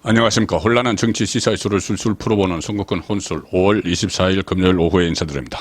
안녕하십니까. 혼란한 정치 시사 이슈를 술술 풀어보는 선거권 혼술 5월 24일 금요일 오후에 인사드립니다.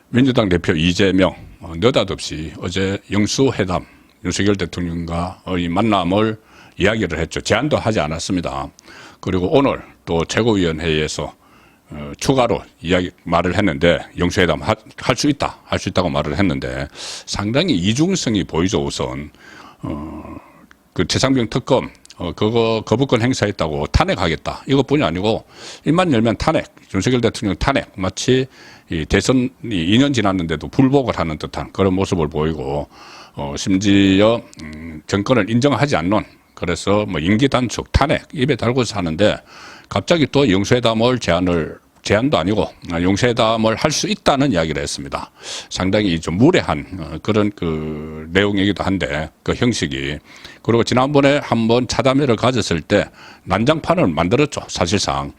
민주당 대표 이재명 느닷없이 어제 영수회담 윤석열 대통령과의 만남을 이야기를 했죠. 제안도 하지 않았습니다. 그리고 오늘 또 최고위원회에서 추가로 말을 했는데 영수회담 할 수 있다고 말을 했는데 상당히 이중성이 보이죠. 우선 그 최상병 특검 그거 거부권 행사했다고 탄핵하겠다. 이것뿐이 아니고 입만 열면 탄핵, 윤석열 대통령 탄핵, 마치 이 대선이 2년 지났는데도 불복을 하는 듯한 그런 모습을 보이고 심지어 정권을 인정하지 않는, 그래서 뭐 임기 단축, 탄핵 입에 달고서 하는데 갑자기 또 영수회담을 제안도 아니고 영수회담을 할 수 있다는 이야기를 했습니다. 상당히 좀 무례한 그런 그 내용이기도 한데 그 형식이. 그리고 지난번에 한번 차담회를 가졌을 때 난장판을 만들었죠. 사실상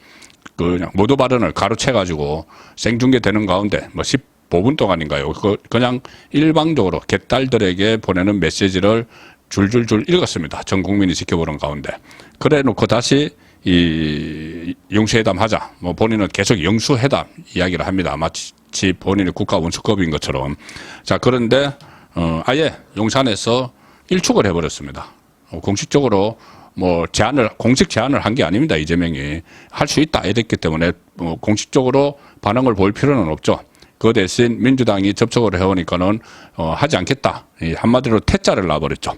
그냥 모두 발언을 가로채 가지고 생중계되는 가운데 뭐 15분 동안인가요? 그냥 일방적으로 개딸들에게 보내는 메시지를 줄줄줄 읽었습니다. 전 국민이 지켜보는 가운데. 그래 놓고 다시 이 영수회담 하자. 뭐 본인은 계속 영수회담 이야기를 합니다. 마치 본인이 국가 원수급인 것처럼. 자, 그런데 아예 용산에서 일축을 해버렸습니다. 공식적으로 뭐 공식 제안을 한 게 아닙니다. 이재명이 할 수 있다 이랬기 때문에 공식적으로 반응을 보일 필요는 없죠. 그 대신 민주당이 접촉을 해오니까는 하지 않겠다. 한마디로 퇴짜를 놔버렸죠.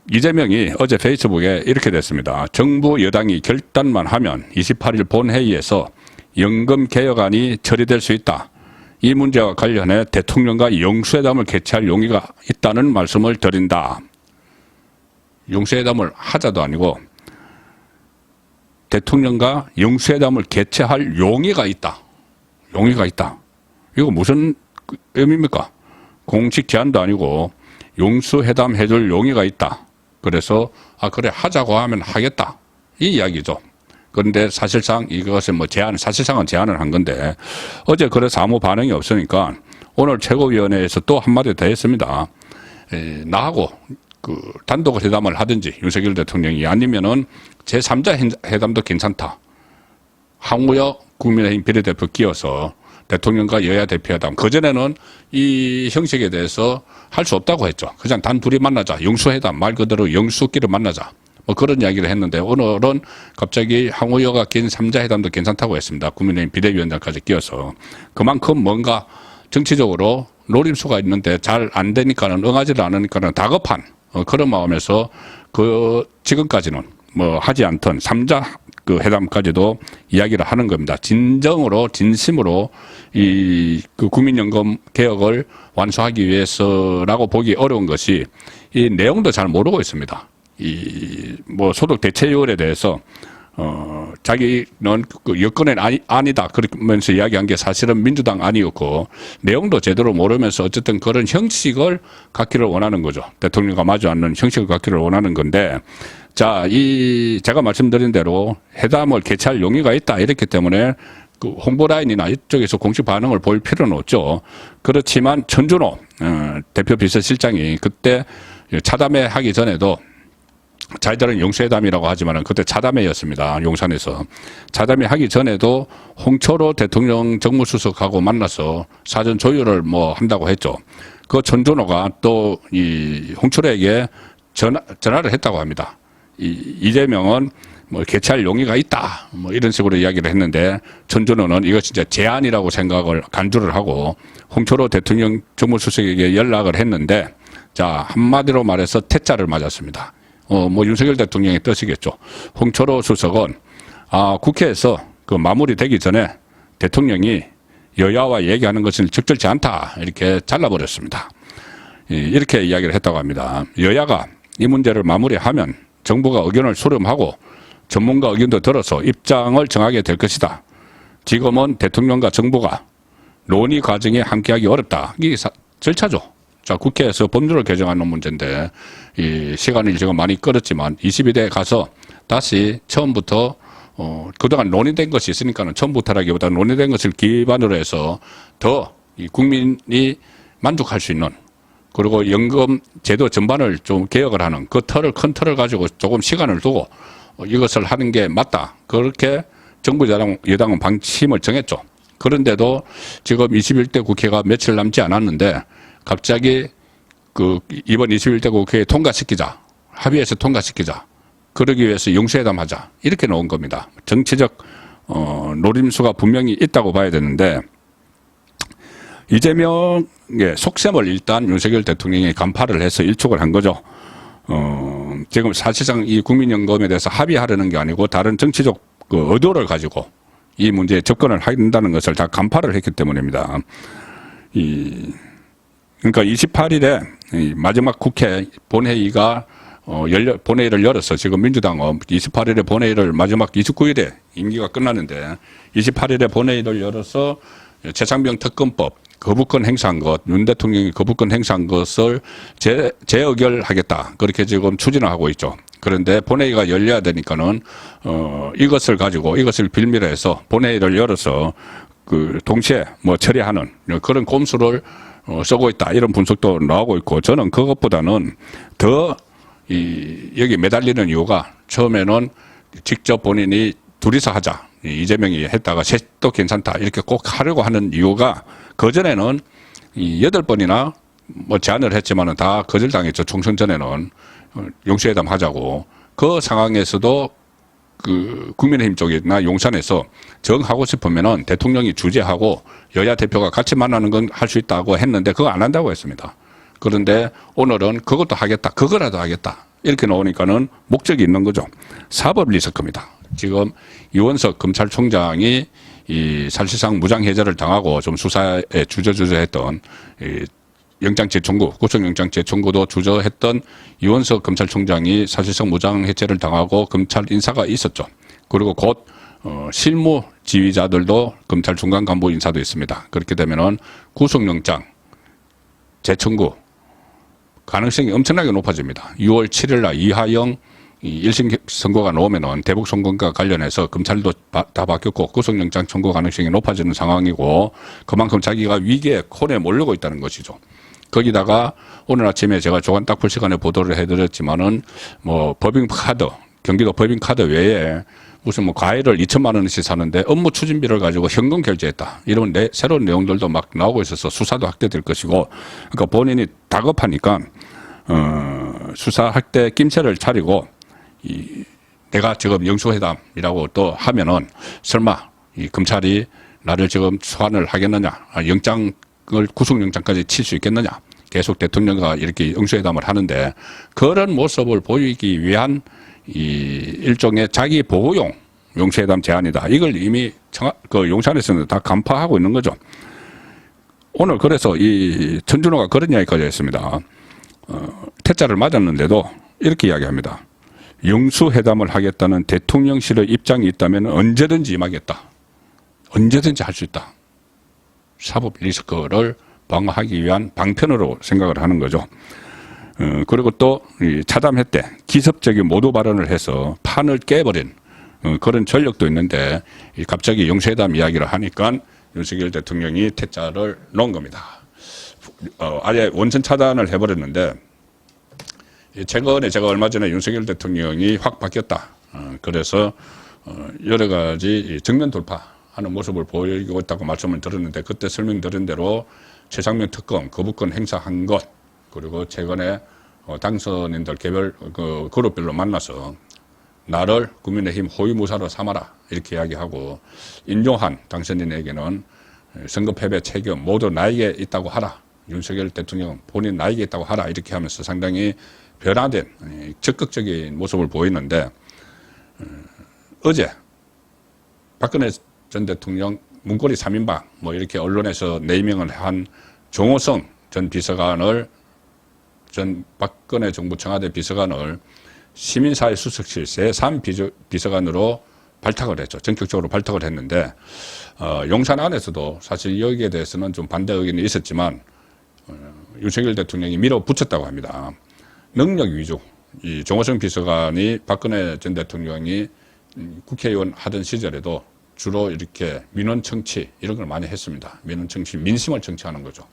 이재명이 어제 페이스북에 이렇게 됐습니다. 정부 여당이 결단만 하면 28일 본회의에서 연금 개혁안이 처리될 수 있다. 이 문제와 관련해 대통령과 영수회담을 개최할 용의가 있다는 말씀을 드린다. 영수회담을 하자도 아니고 대통령과 영수회담을 개최할 용의가 있다. 용의가 있다. 이거 무슨 의미입니까? 공식 제안도 아니고 영수회담 해줄 용의가 있다. 그래서 그래 하자고 하면 하겠다 이 이야기죠. 그런데 사실상 이것은 뭐 사실상은 제안을 한 건데 어제 그래서 아무 반응이 없으니까 오늘 최고위원회에서 또 한마디 더 했습니다. 나하고 그 단독 회담을 하든지 윤석열 대통령이, 아니면은 제3자 회담도 괜찮다. 황우여 국민의힘 비례대표 끼어서 대통령과 여야 대표회담. 그전에는 이 형식에 대해서 할 수 없다고 했죠. 그냥 단 둘이 만나자. 영수회담, 말 그대로 영수끼리 만나자. 뭐 그런 이야기를 했는데 오늘은 갑자기 황우여가 낀 3자 회담도 괜찮다고 했습니다. 국민의힘 비대위원장까지 끼어서. 그만큼 뭔가 정치적으로 노림수가 있는데 잘 안 되니까는, 응하지를 않으니까는 다급한 그런 마음에서 지금까지는 뭐 하지 않던 3자 그 회담까지도 이야기를 하는 겁니다. 진심으로 그 국민연금 개혁을 완수하기 위해서라고 보기 어려운 것이 이 내용도 잘 모르고 있습니다. 뭐 소득 대체율에 대해서 자기는 그 여권은 아니다 그러면서 이야기한 게 사실은 민주당 아니었고 내용도 제대로 모르면서 어쨌든 그런 형식을 갖기를 원하는 거죠. 대통령과 마주 앉는 형식을 갖기를 원하는 건데, 자, 제가 말씀드린 대로 회담을 개최할 용의가 있다 이랬기 때문에 그 홍보 라인이나 이쪽에서 공식 반응을 보일 필요는 없죠. 그렇지만 전준호 대표 비서실장이 그때 차담회 하기 전에도, 자기들은 영수회담이라고 하지만 그때 차담회였습니다. 용산에서. 차담회 하기 전에도 홍철호 대통령 정무수석하고 만나서 사전 조율을 뭐 한다고 했죠. 그 전준호가 또 이 홍철호에게 전화를 했다고 합니다. 이재명은 뭐 개최할 용의가 있다. 뭐 이런 식으로 이야기를 했는데 전준호는 이거 진짜 제안이라고 생각을 간주를 하고 홍철호 대통령 정무수석에게 연락을 했는데, 자, 한마디로 말해서 퇴짜를 맞았습니다. 뭐 윤석열 대통령의 뜻이겠죠. 홍철호 수석은 국회에서 그 마무리되기 전에 대통령이 여야와 얘기하는 것은 적절치 않다 이렇게 잘라버렸습니다. 이렇게 이야기를 했다고 합니다. 여야가 이 문제를 마무리하면 정부가 의견을 수렴하고 전문가 의견도 들어서 입장을 정하게 될 것이다. 지금은 대통령과 정부가 논의 과정에 함께하기 어렵다. 이게 절차죠. 자, 국회에서 법률을 개정하는 문제인데 이 시간이 지금 많이 끌었지만 22대에 가서 다시 처음부터 그동안 논의된 것이 있으니까는 처음부터라기보다 논의된 것을 기반으로 해서 더 이 국민이 만족할 수 있는 그리고 연금 제도 전반을 좀 개혁을 하는 그 큰 틀을 가지고 조금 시간을 두고 이것을 하는 게 맞다. 그렇게 정부 여당은 방침을 정했죠. 그런데도 지금 21대 국회가 며칠 남지 않았는데 갑자기 이번 21대 국회에 통과시키자. 합의해서 통과시키자. 그러기 위해서 영수회담 하자. 이렇게 나온 겁니다. 정치적 노림수가 분명히 있다고 봐야 되는데 이재명의 속셈을 일단 윤석열 대통령이 간파를 해서 일축을 한 거죠. 지금 사실상 이 국민연금에 대해서 합의하려는 게 아니고 다른 정치적 의도를 가지고 이 문제에 접근을 한다는 것을 다 간파를 했기 때문입니다. 그러니까 28일에 마지막 국회 본회의가 본회의를 열어서 지금 민주당은 28일에 본회의를 마지막 29일에 임기가 끝나는데 28일에 본회의를 열어서 최상병 특검법 거부권 행사한 것, 윤 대통령이 거부권 행사한 것을 재의결하겠다. 그렇게 지금 추진을 하고 있죠. 그런데 본회의가 열려야 되니까는, 이것을 가지고 이것을 빌미로 해서 본회의를 열어서 동시에 처리하는 그런 꼼수를 쓰고 있다. 이런 분석도 나오고 있고 저는 그것보다는 더 여기 매달리는 이유가 처음에는 직접 본인이 둘이서 하자. 이재명이 했다가 셋도 괜찮다. 이렇게 꼭 하려고 하는 이유가 그전에는 8번이나 제안을 했지만은 다 거절당했죠. 총선 전에는 영수회담 하자고. 그 상황에서도 국민의힘 쪽이나 용산에서 정하고 싶으면은 대통령이 주재하고 여야 대표가 같이 만나는 건 할 수 있다고 했는데 그거 안 한다고 했습니다. 그런데 오늘은 그것도 하겠다. 그거라도 하겠다. 이렇게 나오니까는 목적이 있는 거죠. 사법 리스크입니다. 지금 이원석 검찰총장이 사실상 무장해제를 당하고 좀 수사에 주저했던 영장 재청구, 구속영장 재청구도 주저했던 이원석 검찰총장이 사실상 무장해제를 당하고 검찰 인사가 있었죠. 그리고 곧 실무 지휘자들도 검찰 중간 간부 인사도 있습니다. 그렇게 되면은 구속영장 재청구 가능성이 엄청나게 높아집니다. 6월 7일 날 이하영 1심 선고가 나오면은 대북 선거과 관련해서 검찰도 다 바뀌었고 구속영장 청구 가능성이 높아지는 상황이고 그만큼 자기가 위기의 콘에 몰리고 있다는 것이죠. 거기다가 오늘 아침에 제가 조간 딱풀 시간에 보도를 해드렸지만은 법인카드, 경기도 법인카드 외에 무슨 과일을 2천만 원씩 사는데 업무 추진비를 가지고 현금 결제했다. 이런 새로운 내용들도 막 나오고 있어서 수사도 확대될 것이고 그러니까 본인이 다급하니까 수사할 때 낌새를 차리고 내가 지금 영수회담이라고 또 하면은 설마 이 검찰이 나를 지금 소환을 하겠느냐, 구속영장까지 칠 수 있겠느냐, 계속 대통령과 이렇게 영수회담을 하는데 그런 모습을 보이기 위한 일종의 자기 보호용 영수회담 제안이다. 이걸 이미 용산에서는 다 간파하고 있는 거죠. 오늘 그래서 이 천준호가 그런 이야기까지 했습니다. 퇴짜를 맞았는데도 이렇게 이야기합니다. 영수회담을 하겠다는 대통령실의 입장이 있다면 언제든지 임하겠다. 언제든지 할 수 있다. 사법 리스크를 방어하기 위한 방편으로 생각을 하는 거죠. 그리고 또 차담회 때 기습적인 모두 발언을 해서 판을 깨버린 그런 전력도 있는데 갑자기 영수회담 이야기를 하니까 윤석열 대통령이 퇴짜를 놓은 겁니다. 아예 원천 차단을 해버렸는데 최근에 제가 얼마 전에 윤석열 대통령이 확 바뀌었다. 그래서 여러 가지 정면 돌파하는 모습을 보이고 있다고 말씀을 드렸는데 그때 설명드린 대로 최상병 특검 거부권 행사한 것 그리고 최근에 당선인들 개별 그룹별로 만나서 나를 국민의힘 호위무사로 삼아라 이렇게 이야기하고 인용한 당선인에게는 선거 패배 책임 모두 나에게 있다고 하라. 윤석열 대통령 본인 나에게 있다고 하라 이렇게 하면서 상당히 변화된 적극적인 모습을 보이는데 어제 박근혜 전 대통령 문고리 3인방 이렇게 언론에서 네이밍을 한 정호성 전 비서관을 전 박근혜 정부 청와대 비서관을 시민사회 수석실 제3 비서관으로 발탁을 했죠. 전격적으로 발탁을 했는데 용산 안에서도 사실 여기에 대해서는 좀 반대 의견이 있었지만 윤석열 대통령이 밀어붙였다고 합니다. 능력 위주. 이 정호성 비서관이 박근혜 전 대통령이 국회의원 하던 시절에도 주로 이렇게 민원 청취 이런 걸 많이 했습니다. 민원 청취, 민심을 청취하는 거죠.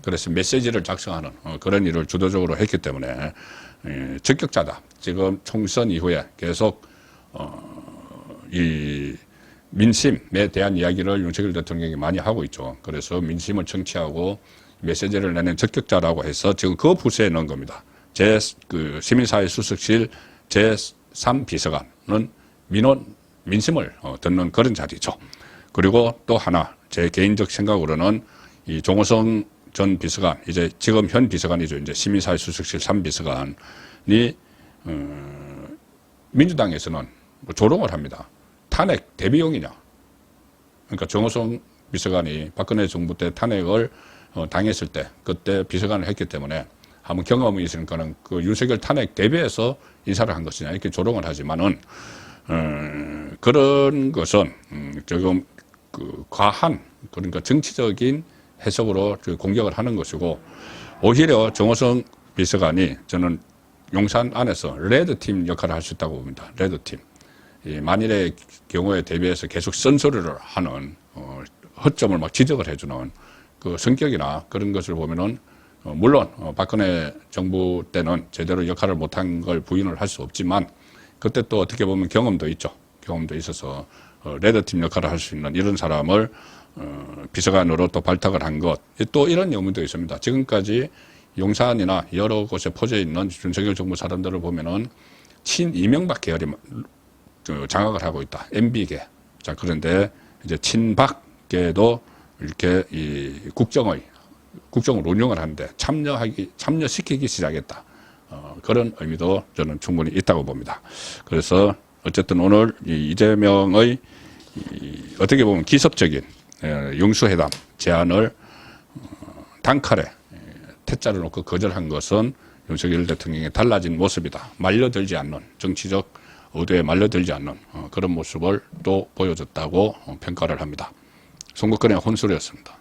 그래서 메시지를 작성하는 그런 일을 주도적으로 했기 때문에 적격자다. 지금 총선 이후에 계속 이 민심에 대한 이야기를 윤석열 대통령이 많이 하고 있죠. 그래서 민심을 청취하고 메시지를 내는 적격자라고 해서 지금 그 부서에 넣은 겁니다. 시민사회 수석실 제3비서관은 민심을 듣는 그런 자리죠. 그리고 또 하나 제 개인적 생각으로는 이 종호성 전 비서관, 이제 지금 현 비서관이죠. 이제 시민사회 수석실 3비서관이 민주당에서는 뭐 조롱을 합니다. 탄핵 대비용이냐. 그러니까 정호성 비서관이 박근혜 정부 때 탄핵을 당했을 때 그때 비서관을 했기 때문에 한번 경험이 있으니까는 그 윤석열 탄핵 대비해서 인사를 한 것이냐 이렇게 조롱을 하지만은 그런 것은 조금 그 과한 그러니까 정치적인 해석으로 공격을 하는 것이고 오히려 정호성 비서관이 저는 용산 안에서 레드팀 역할을 할 수 있다고 봅니다. 레드팀. 만일의 경우에 대비해서 계속 쓴소리를 하는 허점을 막 지적을 해주는 그 성격이나 그런 것을 보면은 물론 박근혜 정부 때는 제대로 역할을 못한 걸 부인을 할 수 없지만 그때 또 어떻게 보면 경험도 있죠. 경험도 있어서 레드팀 역할을 할 수 있는 이런 사람을 비서관으로 또 발탁을 한 것. 또 이런 의문도 있습니다. 지금까지 용산이나 여러 곳에 퍼져 있는 윤석열 정부 사람들을 보면은 친이명박 계열이 장악을 하고 있다. MB계. 자, 그런데 이제 친박계도 이렇게 이 국정을 운영을 하는데 참여시키기 시작했다. 그런 의미도 저는 충분히 있다고 봅니다. 그래서 어쨌든 오늘 이재명의 어떻게 보면 기습적인 영수회담 제안을 단칼에 퇴짜를 놓고 거절한 것은 윤석열 대통령의 달라진 모습이다. 말려들지 않는 정치적 의도에 말려들지 않는 그런 모습을 또 보여줬다고 평가를 합니다. 송국근의 혼술이었습니다.